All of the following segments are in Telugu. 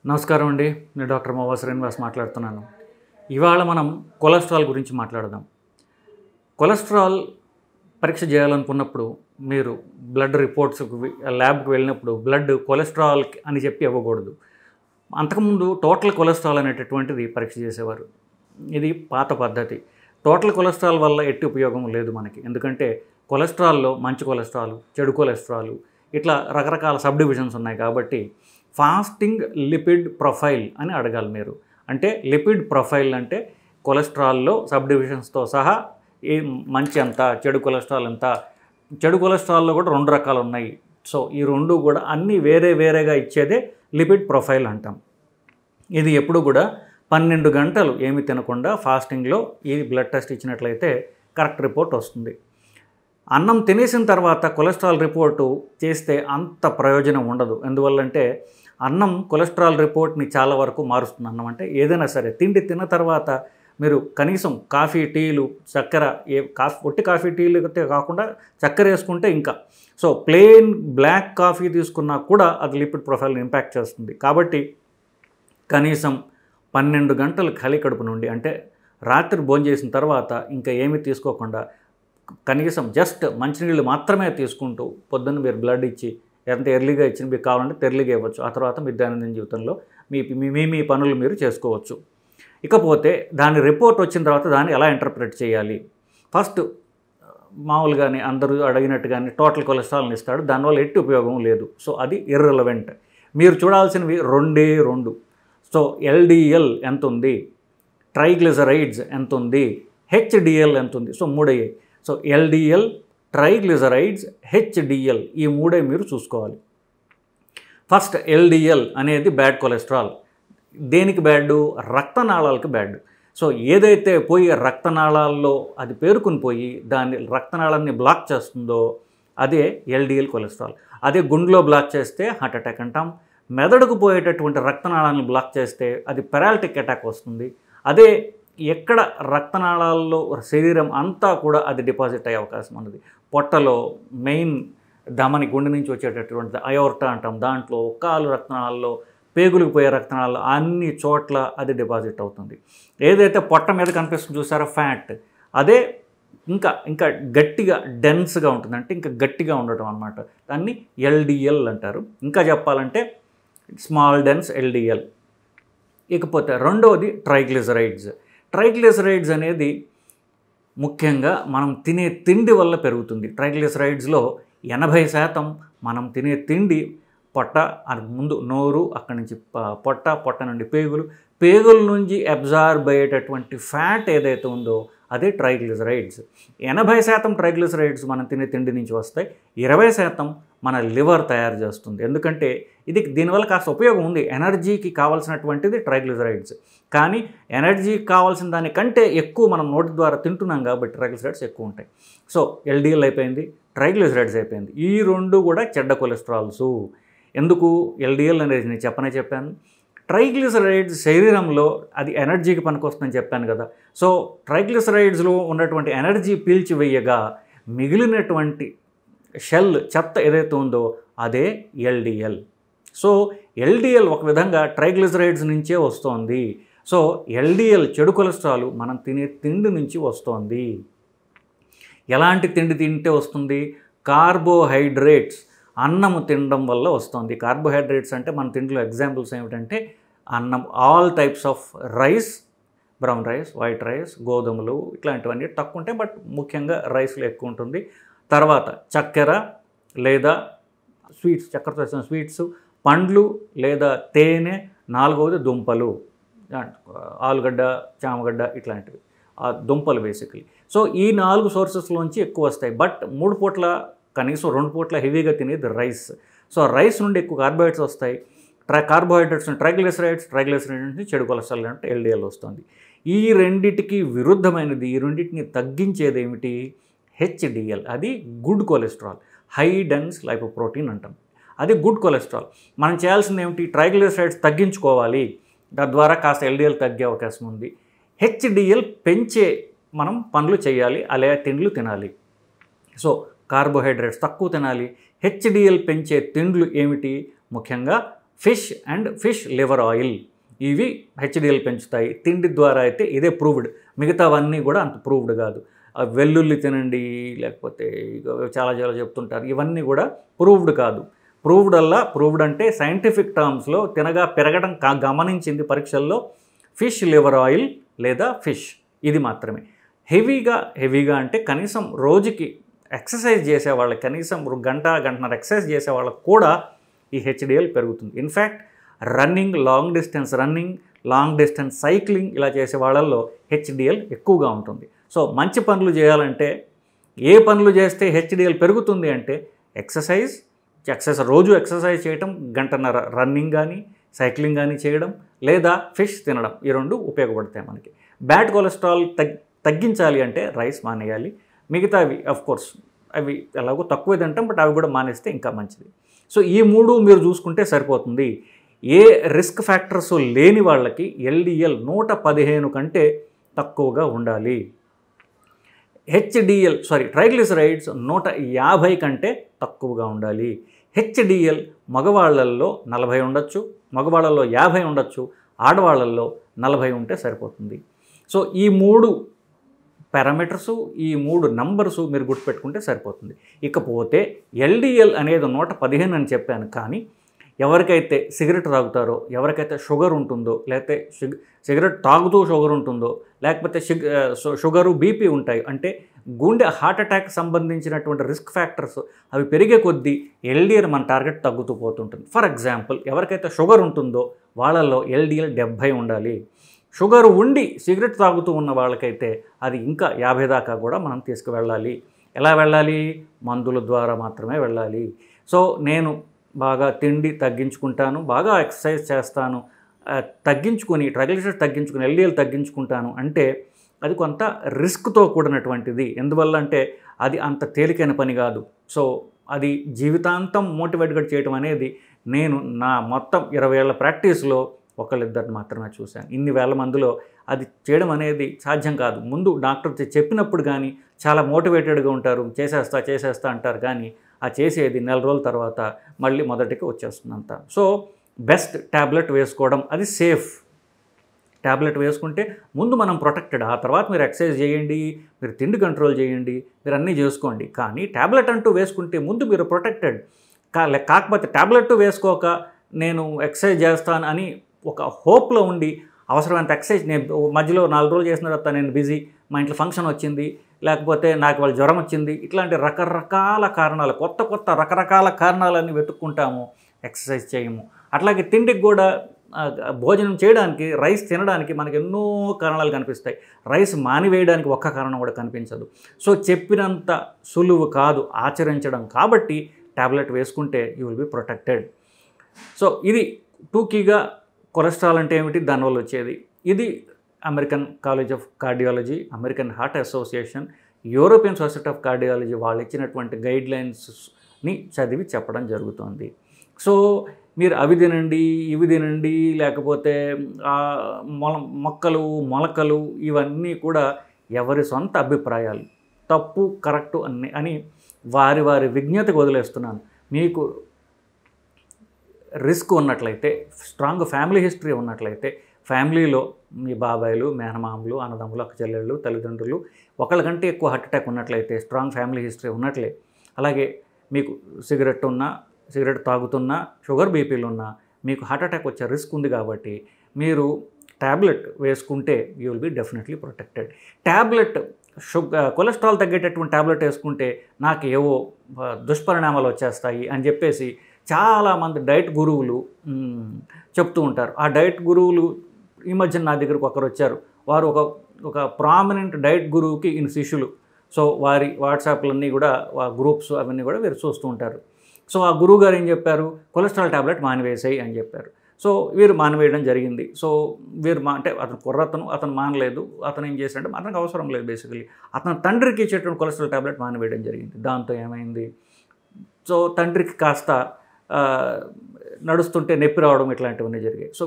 నమస్కారం అండి. నేను డాక్టర్ మోవా శ్రీనివాస్ మాట్లాడుతున్నాను. ఇవాళ మనం కొలెస్ట్రాల్ గురించి మాట్లాడదాం. కొలెస్ట్రాల్ పరీక్ష చేయాలనుకున్నప్పుడు మీరు బ్లడ్ రిపోర్ట్స్‌కి ల్యాబ్‌కి వెళ్ళినప్పుడు బ్లడ్ కొలెస్ట్రాల్ అని చెప్పి ఇవ్వకూడదు. అంతకుముందు టోటల్ కొలెస్ట్రాల్ అనేటటువంటిది పరీక్ష చేసేవారు. ఇది పాత పద్ధతి. టోటల్ కొలెస్ట్రాల్ వల్ల ఎట్టి ఉపయోగం లేదు మనకి. ఎందుకంటే కొలెస్ట్రాల్‌లో మంచి కొలెస్ట్రాల్, చెడు కొలెస్ట్రాల్ ఇట్లా రకరకాల సబ్ డివిజన్స్ ఉన్నాయి కాబట్టి ఫాస్టింగ్ లిపిడ్ ప్రొఫైల్ అని అడగాలి మీరు. అంటే లిపిడ్ ప్రొఫైల్ అంటే కొలెస్ట్రాల్‌లో సబ్ డివిజన్స్‌తో సహా ఈ మంచి ఎంత, చెడు కొలెస్ట్రాల్ ఎంత. చెడు కొలెస్ట్రాల్‌లో కూడా 2 రకాలు ఉన్నాయి. సో ఈ 2 కూడా అన్నీ వేరే వేరేగా ఇచ్చేదే లిపిడ్ ప్రొఫైల్ అంటాం. ఇది ఎప్పుడు కూడా 12 గంటలు ఏమి తినకుండా ఫాస్టింగ్లో ఈ బ్లడ్ టెస్ట్ ఇచ్చినట్లయితే కరెక్ట్ రిపోర్ట్ వస్తుంది. అన్నం తినేసిన తర్వాత కొలెస్ట్రాల్ రిపోర్టు చేస్తే అంత ప్రయోజనం ఉండదు. ఎందువల్లంటే అన్నం కొలెస్ట్రాల్ రిపోర్ట్ని చాలా వరకు మారుస్తుంది. అన్నం అంటే ఏదైనా సరే తిండి తిన్న తర్వాత మీరు కనీసం కాఫీ, టీలు, చక్కెర ఒట్టి కాఫీ, టీలు కాకుండా చక్కెర వేసుకుంటే ఇంకా. సో ప్లెయిన్ బ్లాక్ కాఫీ తీసుకున్నా కూడా అది లిపిడ్ ప్రొఫైల్ని ఇంపాక్ట్ చేస్తుంది. కాబట్టి కనీసం 12 గంటలు ఖాళీ కడుపు నుండి అంటే రాత్రి భోంచేసిన తర్వాత ఇంకా ఏమీ తీసుకోకుండా కనీసం జస్ట్ మంచినీళ్ళు మాత్రమే తీసుకుంటూ పొద్దున్న మీరు బ్లడ్ ఇచ్చి ఎంత ఎర్లీగా ఇచ్చిన మీకు కావాలంటే ఎర్లీగా ఇవ్వచ్చు. ఆ తర్వాత మీ దైనందిన జీవితంలో మీ పనులు మీరు చేసుకోవచ్చు. ఇకపోతే దాని రిపోర్ట్ వచ్చిన తర్వాత దాన్ని ఎలా ఇంటర్ప్రిట్ చేయాలి? ఫస్ట్ మామూలుగానే అందరూ అడిగినట్టుగానే టోటల్ కొలెస్ట్రాల్ని ఇస్తాడు. దానివల్ల ఎట్టి ఉపయోగం లేదు. సో అది ఇర్రెలవెంట్. మీరు చూడాల్సినవి 2. సో ఎల్డిఎల్ ఎంత ఉంది, ట్రైగ్లిజరైడ్స్ ఎంత ఉంది, హెచ్డిఎల్ ఎంత ఉంది. సో 3 అయ్యాయి. సో ఎల్డిఎల్, ట్రైగ్లిజరైడ్స్, హెచ్డిఎల్ ఈ 3 మీరు చూసుకోవాలి. ఫస్ట్ ఎల్డిఎల్ అనేది బ్యాడ్ కొలెస్ట్రాల్. దేనికి బ్యాడ్? రక్తనాళాలకు బ్యాడ్. సో ఏదైతే పోయి రక్తనాళాల్లో అది పేరుకుని పోయి దాని రక్తనాళాన్ని బ్లాక్ చేస్తుందో అదే ఎల్డిఎల్ కొలెస్ట్రాల్. అదే గుండెలో బ్లాక్ చేస్తే హార్ట్ అటాక్ అంటాం. మెదడుకు పోయేటటువంటి రక్తనాళాన్ని బ్లాక్ చేస్తే అది పెరాలిటిక్ అటాక్ వస్తుంది. అదే ఎక్కడ రక్తనాళాల్లో శరీరం అంతా కూడా అది డిపాజిట్ అయ్యే అవకాశం ఉన్నది. పొట్టలో మెయిన్ ధమని గుండె నుంచి వచ్చేటటువంటి అయోర్టా అంటాం. దాంట్లో కాలు రక్తనాళాల్లో, పేగులకు పోయే రక్తనాళాల్లో అన్ని చోట్ల అది డిపాజిట్ అవుతుంది. ఏదైతే పొట్ట మీద కనిపిస్తుంది చూసారో ఫ్యాట్, అదే ఇంకా గట్టిగా డెన్స్గా ఉంటుంది. అంటే ఇంకా గట్టిగా ఉండటం అన్నమాట. దాన్ని ఎల్డిఎల్ అంటారు. ఇంకా చెప్పాలంటే స్మాల్ డెన్స్ ఎల్డిఎల్. ఇకపోతే రెండవది ట్రైగ్లిజరైడ్స్. ట్రైగ్లిజరైడ్స్ అనేది ముఖ్యంగా మనం తినే తిండి వల్ల పెరుగుతుంది. ట్రైగ్లిజరైడ్స్లో 80% మనం తినే తిండి పొట్ట, ముందు నోరు, అక్కడి నుంచి పొట్ట నుండి పేగుల నుంచి అబ్జార్బ్ అయ్యేటటువంటి ఫ్యాట్ ఏదైతే ఉందో అదే ట్రైగ్లిజరైడ్స్. 80% ట్రైగ్లిజరైడ్స్ మనం తినే తిండి నుంచి వస్తాయి. 20% మన లివర్ తయారు చేస్తుంది. ఎందుకంటే దీనివల్ల కాస్త ఉపయోగం ఉంది. ఎనర్జీకి కావాల్సినటువంటిది ట్రైగ్లిజరైడ్స్. కానీ ఎనర్జీకి కావాల్సిన దానికంటే ఎక్కువ మనం నోటి ద్వారా తింటున్నాం కాబట్టి ట్రైగ్లిజరైడ్స్ ఎక్కువ ఉంటాయి. సో ఎల్డిఎల్ అయిపోయింది, ట్రైగ్లిజరైడ్స్ అయిపోయింది. ఈ 2 కూడా చెడ్డ కొలెస్ట్రాల్సు. ఎందుకు ఎల్డిఎల్ అనేది నేను చెప్పాను. ట్రైగ్లిజరైడ్స్ శరీరంలో అది ఎనర్జీకి పనికొస్తుందని చెప్పాను కదా. సో ట్రైగ్లిజరైడ్స్లో ఉన్నటువంటి ఎనర్జీ పీల్చివేయగా మిగిలినటువంటి చెత్త ఏదైతే ఉందో అదే ఎల్డిఎల్. సో ఎల్డిఎల్ ఒక విధంగా ట్రైగ్లిజరైడ్స్ నుంచే వస్తోంది. సో ఎల్డిఎల్ చెడు కొలెస్ట్రాల్ మనం తినే తిండి నుంచి వస్తోంది. ఎలాంటి తిండి తింటే వస్తుంది? కార్బోహైడ్రేట్స్, అన్నము తినడం వల్ల వస్తుంది. కార్బోహైడ్రేట్స్ అంటే మన తిండిలో ఎగ్జాంపుల్స్ ఏమిటంటే అన్నం, all types of rice, brown rice, white rice, గోధుమలు ఇట్లాంటివన్నీ తక్కువ ఉంటాయి. బట్ ముఖ్యంగా రైస్లో ఎక్కువ ఉంటుంది. తర్వాత చక్కెర లేదా స్వీట్స్, చక్కెరతో చేసిన స్వీట్స్, పండ్లు లేదా తేనె, 4వది దుంపలు, ఆలుగడ్డ, చామగడ్డ ఇట్లాంటివి దుంపలు బేసికలీ. సో ఈ 4 సోర్సెస్లోంచి ఎక్కువ వస్తాయి. బట్ 3 పూట్ల కనీసం 2 పూట్ల హెవీగా తినేది రైస్. సో రైస్ నుండి ఎక్కువ కార్బోహైడ్రేట్స్ వస్తాయి. కార్బోహైడ్రేట్స్ ట్రైగ్లిజరైడ్స్ నుంచి చెడు కొలెస్ట్రాల్ అంటే ఎల్డిఎల్ వస్తుంది. ఈ రెండిటికి విరుద్ధమైనది, ఈ రెండింటిని తగ్గించేది ఏమిటి? హెచ్డిఎల్. అది good cholesterol, high dense lipoprotein అంటాం. అది గుడ్ కొలెస్ట్రాల్. మనం చేయాల్సింది ఏమిటి? ట్రైగ్లిజరైడ్స్ తగ్గించుకోవాలి. తద్వారా కాస్త ఎల్డిఎల్ తగ్గే అవకాశం ఉంది. హెచ్డిఎల్ పెంచే మనం పనులు చేయాలి, అలాగే తిండ్లు తినాలి. సో కార్బోహైడ్రేట్స్ తక్కువ తినాలి. హెచ్డిఎల్ పెంచే తిండ్లు ఏమిటి? ముఖ్యంగా fish and fish liver oil ఇవి హెచ్డిఎల్ పెంచుతాయి. తిండి ద్వారా అయితే ఇదే ప్రూవ్డ్, మిగతావన్నీ కూడా అంత ప్రూవ్డ్ కాదు. వెల్లుల్లి తినండి, లేకపోతే చాలా చాలా చెప్తుంటారు, ఇవన్నీ కూడా ప్రూవ్డ్ కాదు. ప్రూవ్డ్ అంటే సైంటిఫిక్ టర్మ్స్లో తినగా పెరగడం గమనించింది పరీక్షల్లో ఫిష్ లివర్ ఆయిల్ లేదా ఫిష్, ఇది మాత్రమే. హెవీగా అంటే కనీసం రోజుకి ఎక్సర్సైజ్ చేసే వాళ్ళకి, కనీసం గంటన్నర ఎక్సర్సైజ్ చేసే వాళ్ళకి కూడా ఈ హెచ్డిఎల్ పెరుగుతుంది. ఇన్ఫ్యాక్ట్ లాంగ్ డిస్టెన్స్ సైక్లింగ్ ఇలా చేసే వాళ్ళల్లో హెచ్డిఎల్ ఎక్కువగా ఉంటుంది. సో మంచి పనులు చేయాలంటే ఏ పనులు చేస్తే హెచ్డిఎల్ పెరుగుతుంది అంటే ఎక్సర్సైజ్ రోజు ఎక్సర్సైజ్ చేయటం, గంటన్నర రన్నింగ్ కానీ సైక్లింగ్ కానీ చేయడం, లేదా ఫిష్ తినడం, ఈ రెండు ఉపయోగపడతాయి మనకి. బ్యాడ్ కొలెస్ట్రాల్ తగ్గించాలి అంటే రైస్ మానేయాలి. మిగతావి అఫ్కోర్స్ అవి ఎలాగో తక్కువ తింటాం, బట్ అవి కూడా మానేస్తే ఇంకా మంచిది. సో ఈ 3 మీరు చూసుకుంటే సరిపోతుంది. ఏ రిస్క్ ఫ్యాక్టర్స్ లేని వాళ్ళకి ఎల్డిఎల్ 115 కంటే తక్కువగా ఉండాలి. ట్రైగ్లిసరైడ్స్ 150 కంటే తక్కువగా ఉండాలి. హెచ్డిఎల్ మగవాళ్ళల్లో 40 ఉండొచ్చు, మగవాళ్ళల్లో 50 ఉండొచ్చు, ఆడవాళ్ళల్లో 40 ఉంటే సరిపోతుంది. సో ఈ 3 పారామీటర్సు, ఈ 3 నంబర్సు మీరు గుర్తుపెట్టుకుంటే సరిపోతుంది. ఇకపోతే ఎల్డిఎల్ అనేది 115 అని చెప్పాను, కానీ ఎవరికైతే సిగరెట్ తాగుతారో, ఎవరికైతే షుగర్ ఉంటుందో, లేకపోతే సిగరెట్ తాగుతూ షుగర్ ఉంటుందో, లేకపోతే షుగరు బీపీ ఉంటాయి, అంటే గుండె హార్ట్ అటాక్ సంబంధించినటువంటి రిస్క్ ఫ్యాక్టర్స్ అవి పెరిగే కొద్దీ ఎల్డిఎల్ మన టార్గెట్ తగ్గుతూ పోతుంటుంది. ఫర్ ఎగ్జాంపుల్, ఎవరికైతే షుగర్ ఉంటుందో వాళ్ళల్లో ఎల్డిఎల్ 70 ఉండాలి. షుగర్ ఉండి సిగరెట్ తాగుతూ ఉన్న వాళ్ళకైతే అది ఇంకా 50 దాకా కూడా మనం తీసుకువెళ్ళాలి. ఎలా వెళ్ళాలి? మందుల ద్వారా మాత్రమే వెళ్ళాలి. సో నేను బాగా తిండి తగ్గించుకుంటాను, బాగా ఎక్సర్సైజ్ చేస్తాను, ట్రైగ్లిసరైడ్స్ తగ్గించుకుని ఎల్డిఎల్ తగ్గించుకుంటాను అంటే అది కొంత రిస్క్తో కూడినటువంటిది. ఎందువల్ల అంటే అది అంత తేలికైన పని కాదు. సో అది జీవితాంతం మోటివేట్గా చేయడం అనేది నేను నా మొత్తం 20 ఏళ్ల ప్రాక్టీస్లో ఒకళ్ళిద్దరిని మాత్రమే చూశాను. ఇన్ని వేల మందిలో అది చేయడం అనేది సాధ్యం కాదు. ముందు డాక్టర్ చెప్పినప్పుడు కానీ చాలా మోటివేటెడ్గా ఉంటారు, చేసేస్తా అంటారు, కానీ ఆ చేసేది నెల రోజుల తర్వాత మళ్ళీ మొదటికి వచ్చేస్తుందంతా. సో బెస్ట్ ట్యాబ్లెట్ వేసుకోవడం, అది సేఫ్. ట్యాబ్లెట్ వేసుకుంటే ముందు మనం ప్రొటెక్టెడ్, ఆ తర్వాత మీరు ఎక్సర్సైజ్ చేయండి, మీరు తిండి కంట్రోల్ చేయండి, మీరు అన్నీ చేసుకోండి. కానీ ట్యాబ్లెట్ అంటూ వేసుకుంటే ముందు మీరు ప్రొటెక్టెడ్. కాకపోతే ట్యాబ్లెట్ వేసుకోక నేను ఎక్సర్సైజ్ చేస్తాను అని ఒక హోప్లో ఉండి అవసరమైనంత ఎక్సర్సైజ్ నేను మధ్యలో 4 రోజులు చేసిన తర్వాత నేను బిజీ, మా ఇంట్లో ఫంక్షన్ వచ్చింది, లేకపోతే నాకు వాళ్ళు జ్వరం వచ్చింది, ఇట్లాంటి రకరకాల కారణాలు, రకరకాల కారణాలన్నీ వెతుక్కుంటాము, ఎక్సర్సైజ్ చేయము. అట్లాగే తిండికి కూడా భోజనం చేయడానికి, రైస్ తినడానికి మనకు ఎన్నో కారణాలు కనిపిస్తాయి. రైస్ మానివేయడానికి ఒక్క కారణం కూడా కనిపించదు. సో చెప్పినంత సులువు కాదు ఆచరించడం. కాబట్టి ట్యాబ్లెట్ వేసుకుంటే you will be protected. So ఇది టూకీగా కొలెస్ట్రాల్ అంటే ఏమిటి, దానివల్ల వచ్చేది. ఇది American college of cardiology, American heart association, European society of cardiology వాళ్ళు ఇచ్చినటువంటి గైడ్లైన్స్ని చదివి చెప్పడం జరుగుతుంది. సో మీరు అవి తినండి, ఇవి తినండి, లేకపోతే మొలకలు ఇవన్నీ కూడా ఎవరి సొంత అభిప్రాయాలు, తప్పు కరెక్టు అని వారి విజ్ఞతకు వదిలేస్తున్నాను. మీకు రిస్క్ ఉన్నట్లయితే, స్ట్రాంగ్ ఫ్యామిలీ హిస్టరీ ఉన్నట్లయితే, ఫ్యామిలీలో మీ బాబాయిలు, మేనమామలు, అన్నదమ్ములు, అక్క చెల్లెళ్ళు, తల్లిదండ్రులు ఒకళ్ళకంటే ఎక్కువ హార్ట్ అటాక్ ఉన్నట్లయితే, స్ట్రాంగ్ ఫ్యామిలీ హిస్టరీ ఉన్నట్లే, అలాగే మీకు సిగరెట్ తాగుతున్నా, షుగర్ బీపీలు ఉన్నా మీకు హార్ట్ అటాక్ వచ్చే రిస్క్ ఉంది. కాబట్టి మీరు ట్యాబ్లెట్ వేసుకుంటే you will be definitely protected. Cholesterol తగ్గేటటువంటి ట్యాబ్లెట్ వేసుకుంటే నాకు ఏవో దుష్పరిణామాలు వచ్చేస్తాయి అని చెప్పేసి చాలామంది డైట్ గురువులు చెప్తూ ఉంటారు. ఆ డైట్ గురువులు ఈ మధ్య నా దగ్గరకు ఒకరు వచ్చారు. వారు ఒక ప్రామినెంట్ డైట్ గురువుకి శిష్యులు. సో వారి వాట్సాప్లన్నీ కూడా గ్రూప్స్ అవన్నీ కూడా వీరు చూస్తూ ఉంటారు. సో ఆ గురువు గారు ఏం చెప్పారు, కొలెస్ట్రాల్ ట్యాబ్లెట్ మానివేసేయి అని చెప్పారు. సో వీరు మానివేయడం జరిగింది. సో వీరు అంటే అతను మానలేదు. అతను ఏం చేశాడంటే అతనికి అవసరం లేదు, బేసికలీ అతను తండ్రికి ఇచ్చేటువంటి కొలెస్ట్రాల్ ట్యాబ్లెట్ మానివేయడం జరిగింది. దాంతో ఏమైంది, సో తండ్రికి కాస్త నడుస్తుంటే నొప్పి రావడం ఇట్లాంటివన్నీ జరిగాయి. సో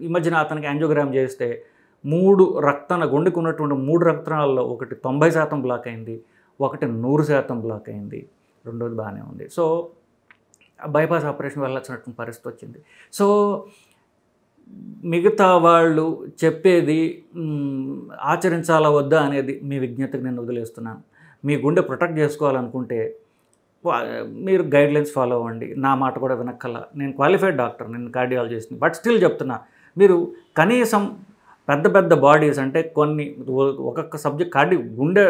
ఈ మధ్యన అతనికి యాంజియోగ్రామ్ చేస్తే గుండెకు ఉన్నటువంటి 3 రక్తనాళాల్లో ఒకటి 90% బ్లాక్ అయింది, ఒకటి 100% బ్లాక్ అయింది, రెండోది బాగానే ఉంది. సో బైపాస్ ఆపరేషన్ వెళ్ళాల్సినటువంటి పరిస్థితి వచ్చింది. సో మిగతా వాళ్ళు చెప్పేది ఆచరించాలా వద్దా అనేది మీ విజ్ఞతకు నేను వదిలేస్తున్నాను. మీ గుండె ప్రొటెక్ట్ చేసుకోవాలనుకుంటే మీరు గైడ్లైన్స్ ఫాలో అవ్వండి. నా మాట కూడా వినక్కల్లా. నేను క్వాలిఫైడ్ డాక్టర్, నేను కార్డియాలజిస్ట్ని. బట్ స్టిల్ చెప్తున్నా, మీరు కనీసం పెద్ద పెద్ద బాడీస్ అంటే కొన్ని ఒక్కొక్క సబ్జెక్ట్ గుండె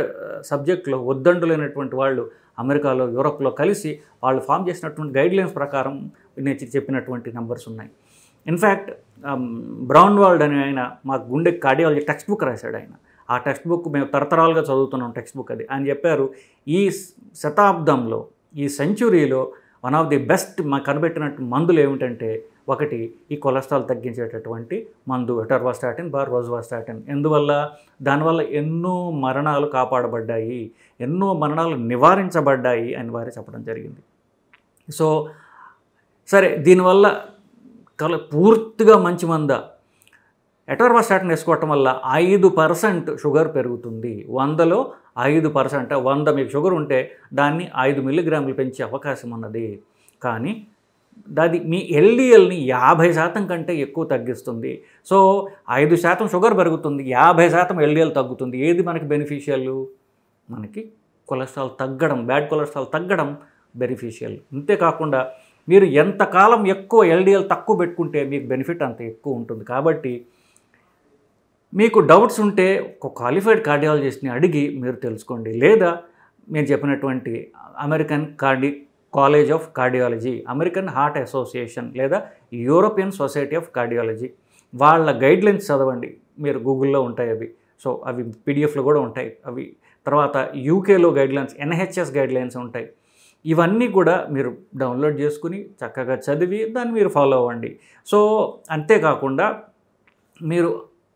సబ్జెక్ట్లో ఉద్దండులైనటువంటి వాళ్ళు అమెరికాలో, యూరోప్లో కలిసి వాళ్ళు ఫామ్ చేసినటువంటి గైడ్లైన్స్ ప్రకారం నేను చెప్పినటువంటి నెంబర్స్ ఉన్నాయి. ఇన్ఫ్యాక్ట్ బ్రౌన్వాల్డ్ అనే ఆయన మా గుండె కార్డియాలజీ టెక్స్ట్ బుక్ రాశాడు ఆయన. ఆ టెక్స్ట్ బుక్ మేము తరతరాలుగా చదువుతున్నాం టెక్స్ట్ బుక్ అది. ఆయన చెప్పారు, ఈ శతాబ్దంలో, ఈ సెంచురీలో వన్ ఆఫ్ ది బెస్ట్ మాకు కనిపెట్టినట్టు మందులు ఏమిటంటే, ఒకటి ఈ కొలెస్ట్రాల్ తగ్గించేటటువంటి మందు అటర్వాస్టాటిన్, రోజ్వాస్టాటిన్. ఎందువల్ల? దానివల్ల ఎన్నో మరణాలు కాపాడబడ్డాయి, ఎన్నో మరణాలు నివారించబడ్డాయి అని వారే చెప్పడం జరిగింది. సో సరే, దీనివల్ల పూర్తిగా మంచి మంద. అటర్వాస్టాటిన్ వేసుకోవటం వల్ల 5% షుగర్ పెరుగుతుంది. 100లో 5%. 100 మీకు షుగర్ ఉంటే దాన్ని 5 మిల్లీగ్రాములు పెంచే అవకాశం ఉన్నది. కానీ అది మీ ఎల్డిఎల్ని 50% కంటే ఎక్కువ తగ్గిస్తుంది. సో 5% షుగర్ పెరుగుతుంది, 50% ఎల్డిఎల్ తగ్గుతుంది. ఏది మనకి బెనిఫిషియల్? మనకి కొలెస్ట్రాల్ తగ్గడం, బ్యాడ్ కొలెస్ట్రాల్ తగ్గడం బెనిఫిషియల్. అంతేకాకుండా మీరు ఎంతకాలం ఎక్కువ ఎల్డిఎల్ తక్కువ పెట్టుకుంటే మీకు బెనిఫిట్ అంత ఎక్కువ ఉంటుంది. కాబట్టి మీకు డౌట్స్ ఉంటే ఒక క్వాలిఫైడ్ కార్డియాలజిస్ట్ని అడిగి మీరు తెలుసుకోండి. లేదా నేను చెప్పినటువంటి American college of cardiology, American heart association లేదా యూరోపియన్ సొసైటీ ఆఫ్ కార్డియాలజీ వాళ్ళ గైడ్లైన్స్ చదవండి. మీరు గూగుల్లో ఉంటాయి అవి. సో అవి పీడిఎఫ్లో కూడా ఉంటాయి అవి. తర్వాత యూకేలో గైడ్లైన్స్, ఎన్హెచ్ఎస్ గైడ్లైన్స్ ఉంటాయి. ఇవన్నీ కూడా మీరు డౌన్లోడ్ చేసుకుని చక్కగా చదివి దాన్ని మీరు ఫాలో అవ్వండి. సో అంతేకాకుండా మీరు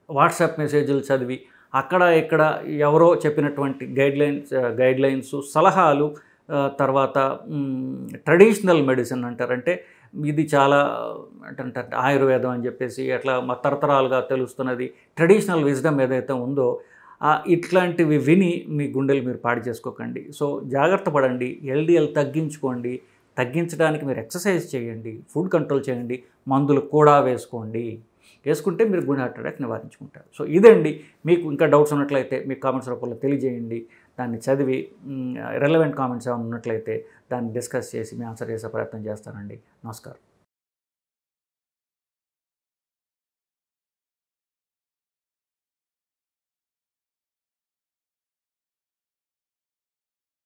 వాట్సాప్ మెసేజ్లు చదివి అక్కడ ఇక్కడ ఎవరో చెప్పినటువంటి గైడ్లైన్స్ సలహాలు, తర్వాత ట్రెడిషనల్ మెడిసిన్ అంటారంటే ఇది చాలా అంటే ఆయుర్వేదం అని చెప్పేసి అట్లా మా తరతరాలుగా తెలుస్తున్నది ట్రెడిషనల్ విజ్డమ్ ఏదైతే ఉందో ఇట్లాంటివి విని మీ గుండెలు మీరు పాడు చేసుకోకండి. సో జాగ్రత్త పడండి, ఎల్డిఎల్ తగ్గించుకోండి. తగ్గించడానికి మీరు ఎక్సర్సైజ్ చేయండి, ఫుడ్ కంట్రోల్ చేయండి, మందులు కూడా వేసుకుంటే మీరు గుండె హార్ట్ అటాక్ నివారించుకుంటారు. సో ఇదండి. మీకు ఇంకా డౌట్స్ ఉన్నట్లయితే మీకు కామెంట్స్ రూపంలో తెలియజేయండి. దాన్ని చదివి రెలవెంట్ కామెంట్స్ ఏమైనా ఉన్నట్లయితే దాన్ని డిస్కస్ చేసి మీ ఆన్సర్ చేసే ప్రయత్నం చేస్తానండి. నమస్కారం.